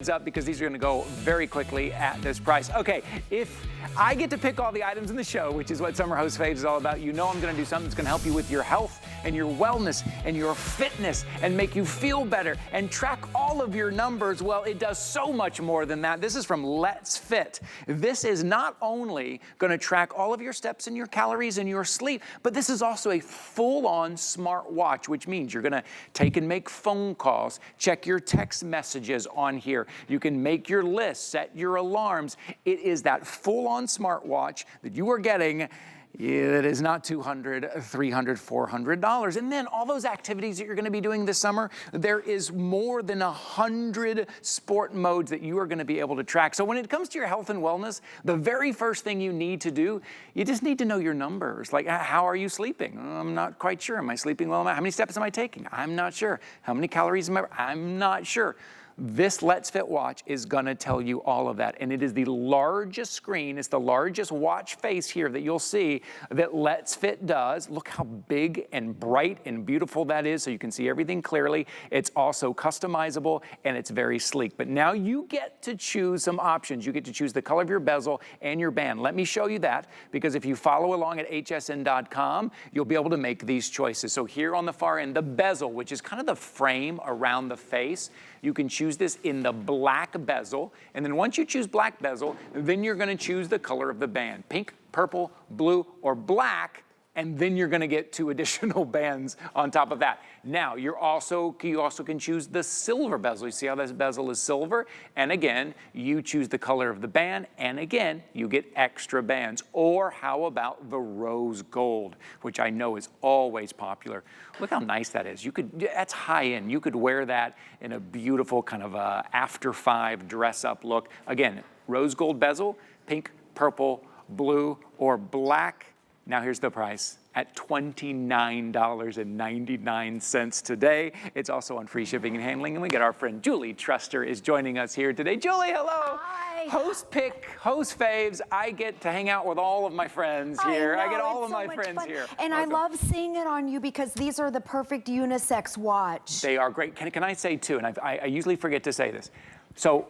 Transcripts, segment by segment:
Up because these are going to go very quickly at this price. Okay, if I get to pick all the items in the show, which is what Summer Host Faves is all about, you know I'm going to do something that's going to help you with your health and your wellness and your fitness and make you feel better and track all of your numbers. Well, it does so much more than that. This is from Letsfit. This is not only going to track all of your steps and your calories and your sleep, but this is also a full-on smartwatch, which means you're going to take and make phone calls, check your text messages on here. You can make your list, set your alarms. It is that full-on smartwatch that you are getting. It is not $200, $300, $400. And then all those activities that you're going to be doing this summer, there is more than 100 sport modes that you are going to be able to track. So when it comes to your health and wellness, the very first thing you need to do, you just need to know your numbers. Like, how are you sleeping? I'm not quite sure. Am I sleeping well? How many steps am I taking? I'm not sure. How many calories am I'm not sure. This Letsfit watch is gonna tell you all of that. And it is the largest screen, it's the largest watch face here that you'll see that Letsfit does. Look how big and bright and beautiful that is, so you can see everything clearly. It's also customizable and it's very sleek. But now you get to choose some options. You get to choose the color of your bezel and your band. Let me show you that, because if you follow along at hsn.com, you'll be able to make these choices. So here on the far end, the bezel, which is kind of the frame around the face, you can choose this in the black bezel, and then once you choose black bezel, then you're going to choose the color of the band, pink, purple, blue, or black, and then you're going to get 2 additional bands on top of that. Now, you also can choose the silver bezel. You see how this bezel is silver? And again, you choose the color of the band, and again, you get extra bands. Or how about the rose gold, which I know is always popular. Look how nice that is. That's high end. You could wear that in a beautiful kind of after 5 dress up look. Again, rose gold bezel, pink, purple, blue, or black. Now here's the price at $29.99 today. It's also on free shipping and handling. And we got our friend Julie Truster is joining us here today. Julie, hello. Hi. Host pick, host faves. I get to hang out with all of my friends here. I get all of my friends here. And welcome. I love seeing it on you because these are the perfect unisex watch. They are great. Can I say too, and I usually forget to say this. So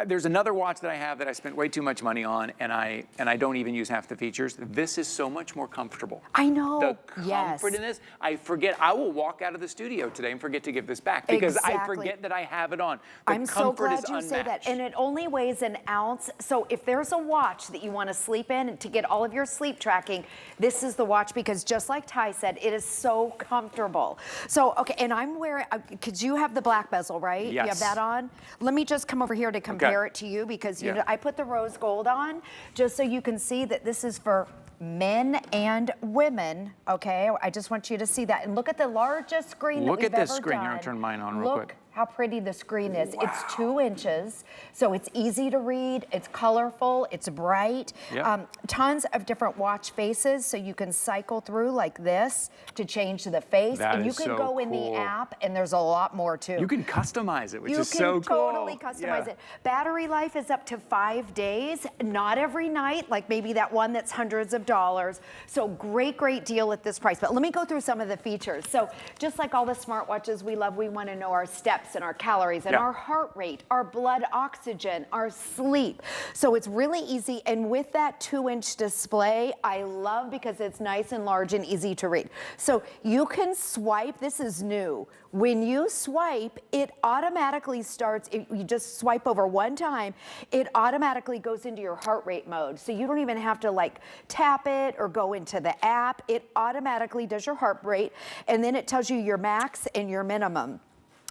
there's another watch that I have that I spent way too much money on, and I don't even use half the features. This is so much more comfortable. I know. The comfort in this, I forget. I will walk out of the studio today and forget to give this back because I forget that I have it on. I'm so glad you say that. And it only weighs an ounce. So if there's a watch that you want to sleep in and to get all of your sleep tracking, this is the watch, because just like Ty said, it is so comfortable. So, okay, and I'm wearing, because you have the black bezel, right? Yes. You have that on? Let me just come over here to compare it to you, because you know, I put the rose gold on just so you can see that this is for men and women, okay? I just want you to see that. And look at the largest screen that we've ever done. Look at this screen. Here, I'll turn mine on real quick. Look how pretty the screen is. Wow. It's 2 inches, so it's easy to read, it's colorful, it's bright. Yep. Tons of different watch faces, so you can cycle through like this to change the face. And you can go in the app, and there's a lot more too. You can customize it, which is so cool. You can totally customize it. Battery life is up to 5 days, not every night, like maybe that one that's hundreds of dollars. So great, great deal at this price. But let me go through some of the features. So just like all the smartwatches we love, we want to know our steps and our calories and our heart rate, our blood oxygen, our sleep. So it's really easy. And with that 2-inch display, I love because it's nice and large and easy to read. So you can swipe. This is new. When you swipe, it automatically starts, you just swipe over one time, it automatically goes into your heart rate mode. So you don't even have to like tap it or go into the app. It automatically does your heart rate, and then it tells you your max and your minimum,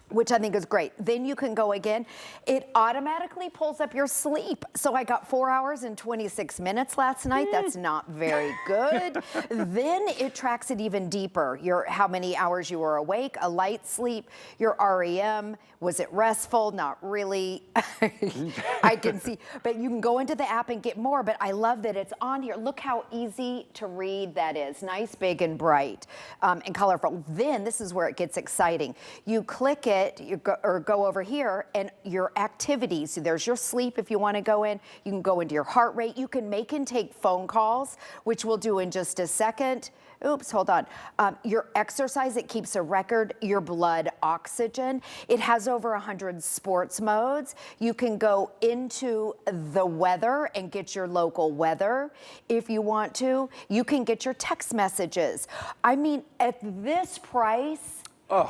which I think is great. Then you can go again. It automatically pulls up your sleep. So I got 4 hours and 26 minutes last night. That's not very good. Then it tracks it even deeper. How many hours you were awake, a light sleep, your REM, was it restful? Not really. I can see, but you can go into the app and get more, but I love that it's on here. Look how easy to read that is. Nice, big, and bright, and colorful. Then this is where it gets exciting. You click it, it, or go over here, and your activities. So there's your sleep if you want to go in. You can go into your heart rate. You can make and take phone calls, which we'll do in just a second. Oops, hold on. Your exercise, it keeps a record. Your blood oxygen. It has over 100 sports modes. You can go into the weather and get your local weather if you want to. You can get your text messages. I mean, at this price,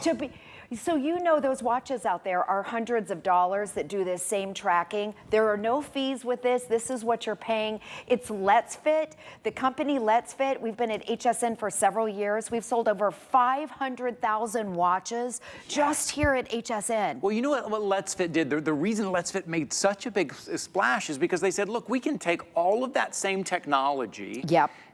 to be... So you know those watches out there are hundreds of dollars that do this same tracking. There are no fees with this. This is what you're paying. It's Letsfit. The company Letsfit, we've been at HSN for several years. We've sold over 500,000 watches just here at HSN. Well, you know what Letsfit did? The reason Letsfit made such a big splash is because they said, look, we can take all of that same technology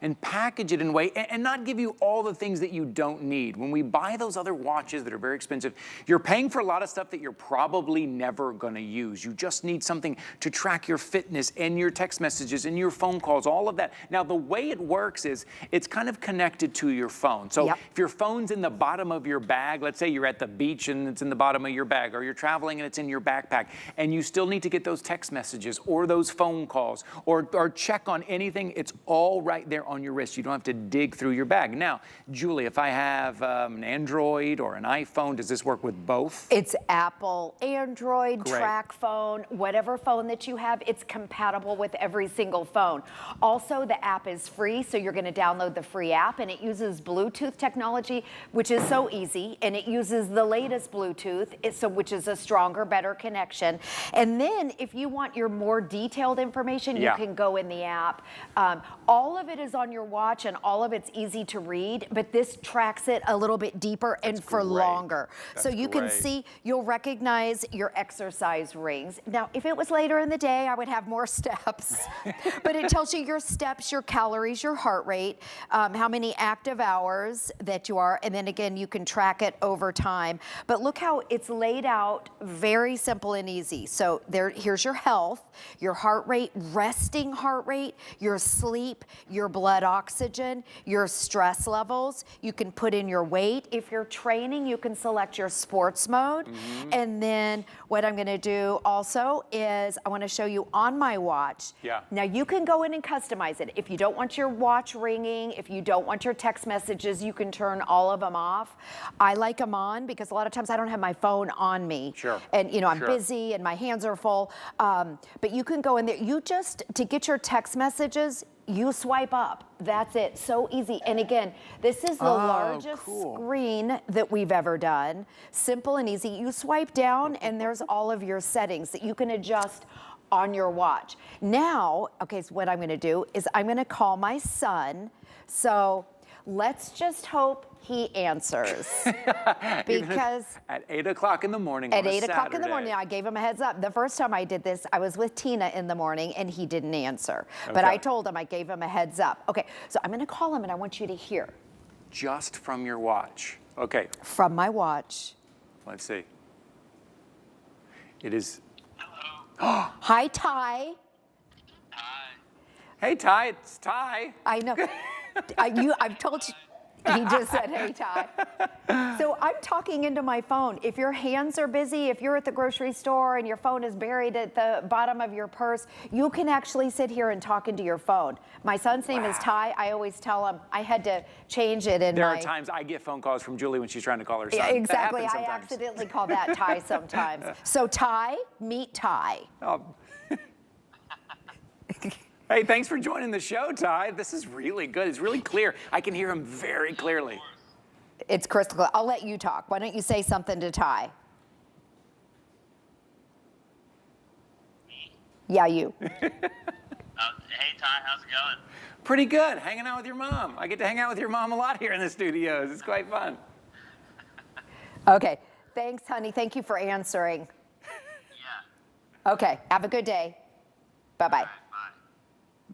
and package it in a way and not give you all the things that you don't need. When we buy those other watches that are very expensive, you're paying for a lot of stuff that you're probably never gonna use. You just need something to track your fitness and your text messages and your phone calls, all of that. Now, the way it works is it's kind of connected to your phone. So if your phone's in the bottom of your bag, let's say you're at the beach and it's in the bottom of your bag, or you're traveling and it's in your backpack, and you still need to get those text messages or those phone calls or check on anything, it's all right there on your wrist. You don't have to dig through your bag. Now, Julie, if I have an Android or an iPhone, does this work with both? It's Apple, Android, track phone, whatever phone that you have, it's compatible with every single phone. Also, the app is free, so you're gonna download the free app, and it uses Bluetooth technology, which is so easy, and it uses the latest Bluetooth, which is a stronger, better connection. And then, if you want your more detailed information, you can go in the app. All of it is on your watch, and all of it's easy to read, but this tracks it a little bit deeper and for longer. So you can see, you'll recognize your exercise rings. Now, if it was later in the day, I would have more steps, but it tells you your steps, your calories, your heart rate, how many active hours that you are, and then again, you can track it over time. But look how it's laid out, very simple and easy. So here's your health, your heart rate, resting heart rate, your sleep, your blood oxygen, your stress levels. You can put in your weight. If you're training, you can select your sports mode. And then what I'm gonna do also is I wanna show you on my watch. Now you can go in and customize it. If you don't want your watch ringing, if you don't want your text messages, you can turn all of them off. I like them on because a lot of times I don't have my phone on me. And you know, I'm busy and my hands are full. But you can go in there. You just, to get your text messages, you swipe up. That's it. So easy. And again, this is the largest screen that we've ever done. Simple and easy. You swipe down and there's all of your settings that you can adjust on your watch. Now, okay, so what I'm going to do is I'm going to call my son. So let's just hope he answers. Because at 8 o'clock in the morning at 8 o'clock in the morning, I gave him a heads up. The first time I did this, I was with Tina in the morning and he didn't answer. But I told him, I gave him a heads up. Okay, so I'm gonna call him and I want you to hear. Just from your watch. Okay. From my watch. Let's see. It is. Hello. Hi, Ty. Hi. Hey, Ty, it's Ty. I know. I've told you. He just said, hey, Ty. So I'm talking into my phone. If your hands are busy, if you're at the grocery store and your phone is buried at the bottom of your purse, you can actually sit here and talk into your phone. My son's name is Ty. I always tell him I had to change it in There are times I get phone calls from Julie when she's trying to call her son. Yeah, exactly. I accidentally call that Ty sometimes. So Ty, meet Ty. Hey, thanks for joining the show, Ty. This is really good. It's really clear. I can hear him very clearly. It's crystal clear. I'll let you talk. Why don't you say something to Ty? Me? Yeah, you. Hey, Ty, how's it going? Pretty good. Hanging out with your mom. I get to hang out with your mom a lot here in the studios. It's quite fun. Okay. Thanks, honey. Thank you for answering. Yeah. Okay. Have a good day. Bye-bye.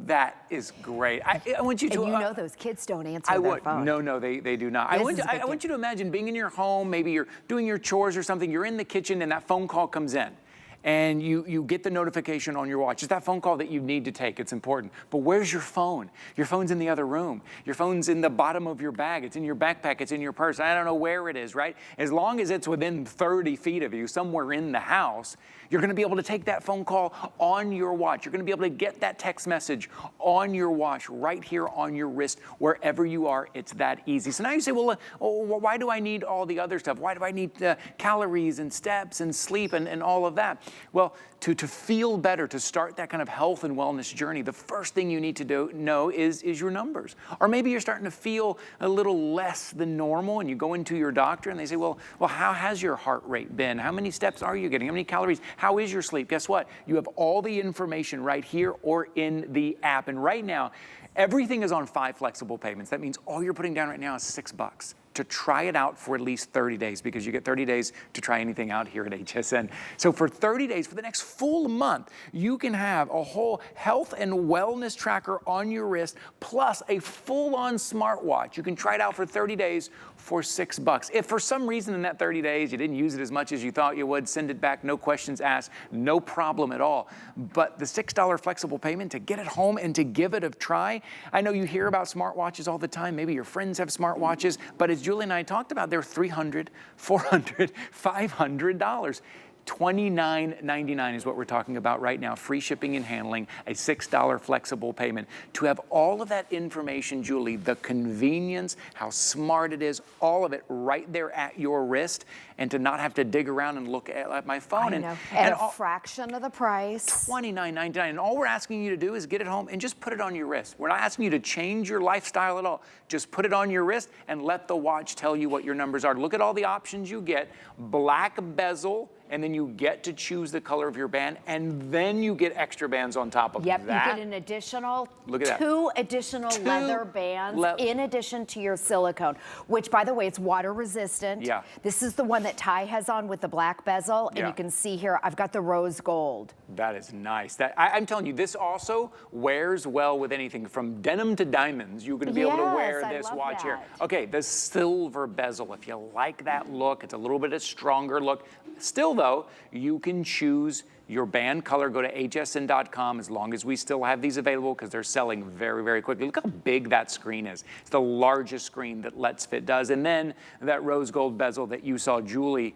That is great. I want you to. And you know those kids don't answer their phone. No, they do not. I want you to imagine being in your home. Maybe you're doing your chores or something. You're in the kitchen and that phone call comes in. and you get the notification on your watch. It's that phone call that you need to take. It's important. But where's your phone? Your phone's in the other room. Your phone's in the bottom of your bag. It's in your backpack. It's in your purse. I don't know where it is, right? As long as it's within 30 feet of you, somewhere in the house, you're going to be able to take that phone call on your watch. You're going to be able to get that text message on your watch right here on your wrist, wherever you are. It's that easy. So now you say, well, why do I need all the other stuff? Why do I need calories and steps and sleep and all of that? Well, to feel better, to start that kind of health and wellness journey, the first thing you need to know is your numbers. Or maybe you're starting to feel a little less than normal, and you go into your doctor and they say, well, how has your heart rate been? How many steps are you getting? How many calories? How is your sleep? Guess what? You have all the information right here or in the app. And right now, everything is on 5 flexible payments. That means all you're putting down right now is $6 to try it out for at least 30 days, because you get 30 days to try anything out here at HSN. So for 30 days, for the next full month, you can have a whole health and wellness tracker on your wrist, plus a full-on smartwatch. You can try it out for 30 days for $6. If for some reason in that 30 days you didn't use it as much as you thought you would, send it back, no questions asked, no problem at all. But the $6 flexible payment to get it home and to give it a try. I know you hear about smartwatches all the time. Maybe your friends have smartwatches, but as Julie and I talked about, they're $300, $400, $500. $29.99 is what we're talking about right now. Free shipping and handling, a $6 flexible payment. To have all of that information, Julie, the convenience, how smart it is, all of it right there at your wrist, and to not have to dig around and look at my phone. I know. At a fraction of the price. $29.99. And all we're asking you to do is get it home and just put it on your wrist. We're not asking you to change your lifestyle at all. Just put it on your wrist and let the watch tell you what your numbers are. Look at all the options you get. Black bezel, and then you get to choose the color of your band, and then you get extra bands on top of that. Yep, you get an additional, Look at that. two additional leather bands in addition to your silicone, which, by the way, it's water resistant. Yeah. This is the one that Ty has on with the black bezel, and you can see here, I've got the rose gold. That is nice. I'm telling you, this also wears well with anything from denim to diamonds. You're going to be able to wear this watch here. Okay, the silver bezel. If you like that look, it's a little bit of stronger look. Still, though, you can choose your band color. Go to hsn.com as long as we still have these available, because they're selling very, very quickly. Look how big that screen is. It's the largest screen that Letsfit does. And then that rose gold bezel that you saw Julie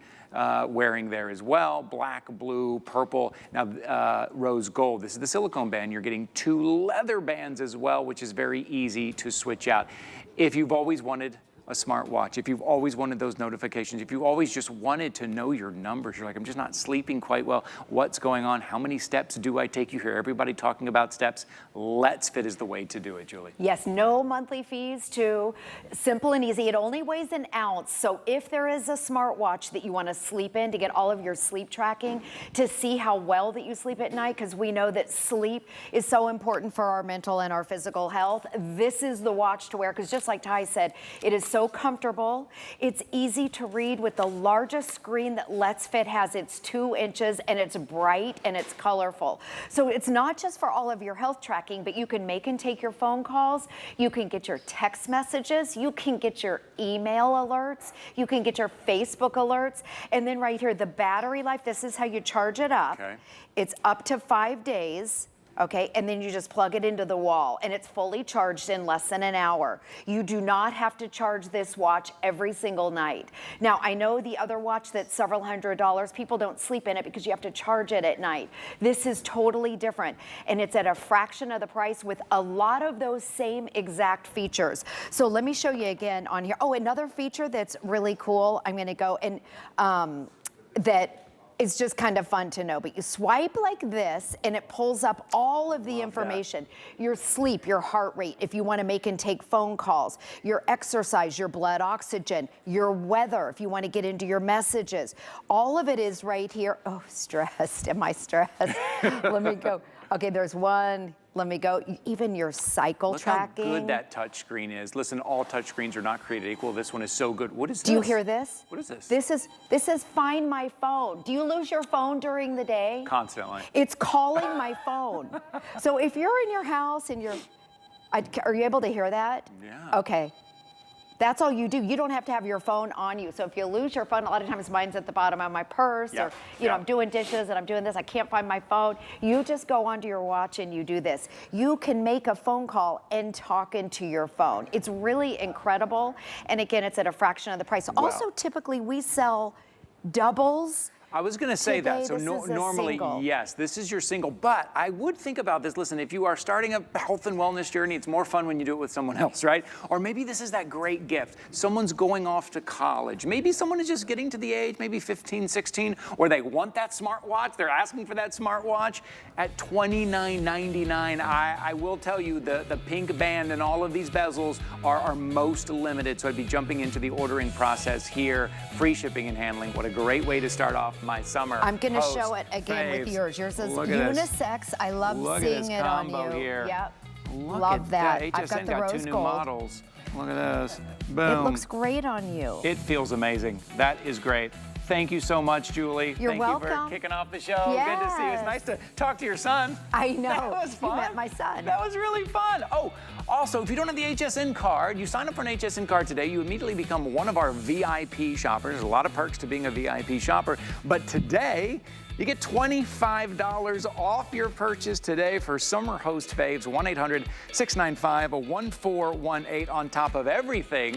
wearing there as well. Black, blue, purple. Now, rose gold. This is the silicone band. You're getting 2 leather bands as well, which is very easy to switch out. If you've always wanted a smartwatch, if you've always wanted those notifications, if you've always just wanted to know your numbers, you're like, I'm just not sleeping quite well, what's going on? How many steps do I take? You hear everybody talking about steps. Letsfit is the way to do it, Julie. Yes, no monthly fees too. Simple and easy. It only weighs an ounce. So if there is a smartwatch that you want to sleep in to get all of your sleep tracking, to see how well that you sleep at night, because we know that sleep is so important for our mental and our physical health, this is the watch to wear, because just like Ty said, it is so comfortable. It's easy to read with the largest screen that Letsfit has. It's 2 inches and it's bright and it's colorful. So it's not just for all of your health tracking, but you can make and take your phone calls. You can get your text messages. You can get your email alerts. You can get your Facebook alerts. And then right here, the battery life, this is how you charge it up. Okay. It's up to 5 days. Okay, and then you just plug it into the wall, and it's fully charged in less than an hour. You do not have to charge this watch every single night. Now, I know the other watch that's several $100s, people don't sleep in it because you have to charge it at night. This is totally different, and it's at a fraction of the price with a lot of those same exact features. So let me show you again on here. Oh, another feature that's really cool, I'm gonna go and that it's just kind of fun to know, but you swipe like this and it pulls up all of the information. Your sleep, your heart rate, if you want to make and take phone calls, your exercise, your blood oxygen, your weather, if you want to get into your messages. All of it is right here. Oh, stressed. Am I stressed? Let me go. Okay, there's one. Let me go. Even your cycle tracking. Look how good that touch screen is. Listen, all touch screens are not created equal. This one is so good. What is this? Do you hear this? What is this? This is Find My Phone. Do you lose your phone during the day? Constantly. It's calling my phone. So if you're in your house and are you able to hear that? Yeah. Okay. That's all you do. You don't have to have your phone on you. So if you lose your phone, a lot of times mine's at the bottom of my purse, or you know, I'm doing dishes and I'm doing this, I can't find my phone. You just go onto your watch and you do this. You can make a phone call and talk into your phone. It's really incredible. And again, it's at a fraction of the price. Wow. Also, typically we sell doubles. I was going to say Today, that. So this is a normally, single. yes, this is your single. But I would think about this. Listen, if you are starting a health and wellness journey, it's more fun when you do it with someone else, right? Or maybe this is that great gift. Someone's going off to college. Maybe someone is just getting to the age, maybe 15, 16, or they want that smartwatch. They're asking for that smartwatch at $29.99. I will tell you, the pink band and all of these bezels are most limited. So I'd be jumping into the ordering process here. Free shipping and handling. What a great way to start off my summer. I'm going to show it again with yours. Yours is unisex. I love seeing it on you. Here. Yep. Look Love at that. HSN I've got the got rose 2 new gold. models. Look at this. Boom. It looks great on you. It feels amazing. That is great. Thank you so much, Julie. You're Thank welcome. you for kicking off the show. Good to see you. It's nice to talk to your son. I know. That was fun. You met my son. That was really fun. Oh, also, if you don't have the HSN card, you sign up for an HSN card today, you immediately become one of our VIP shoppers. There's a lot of perks to being a VIP shopper. But today, you get $25 off your purchase today for Summer Host Faves, 1-800-695-1418 on top of everything.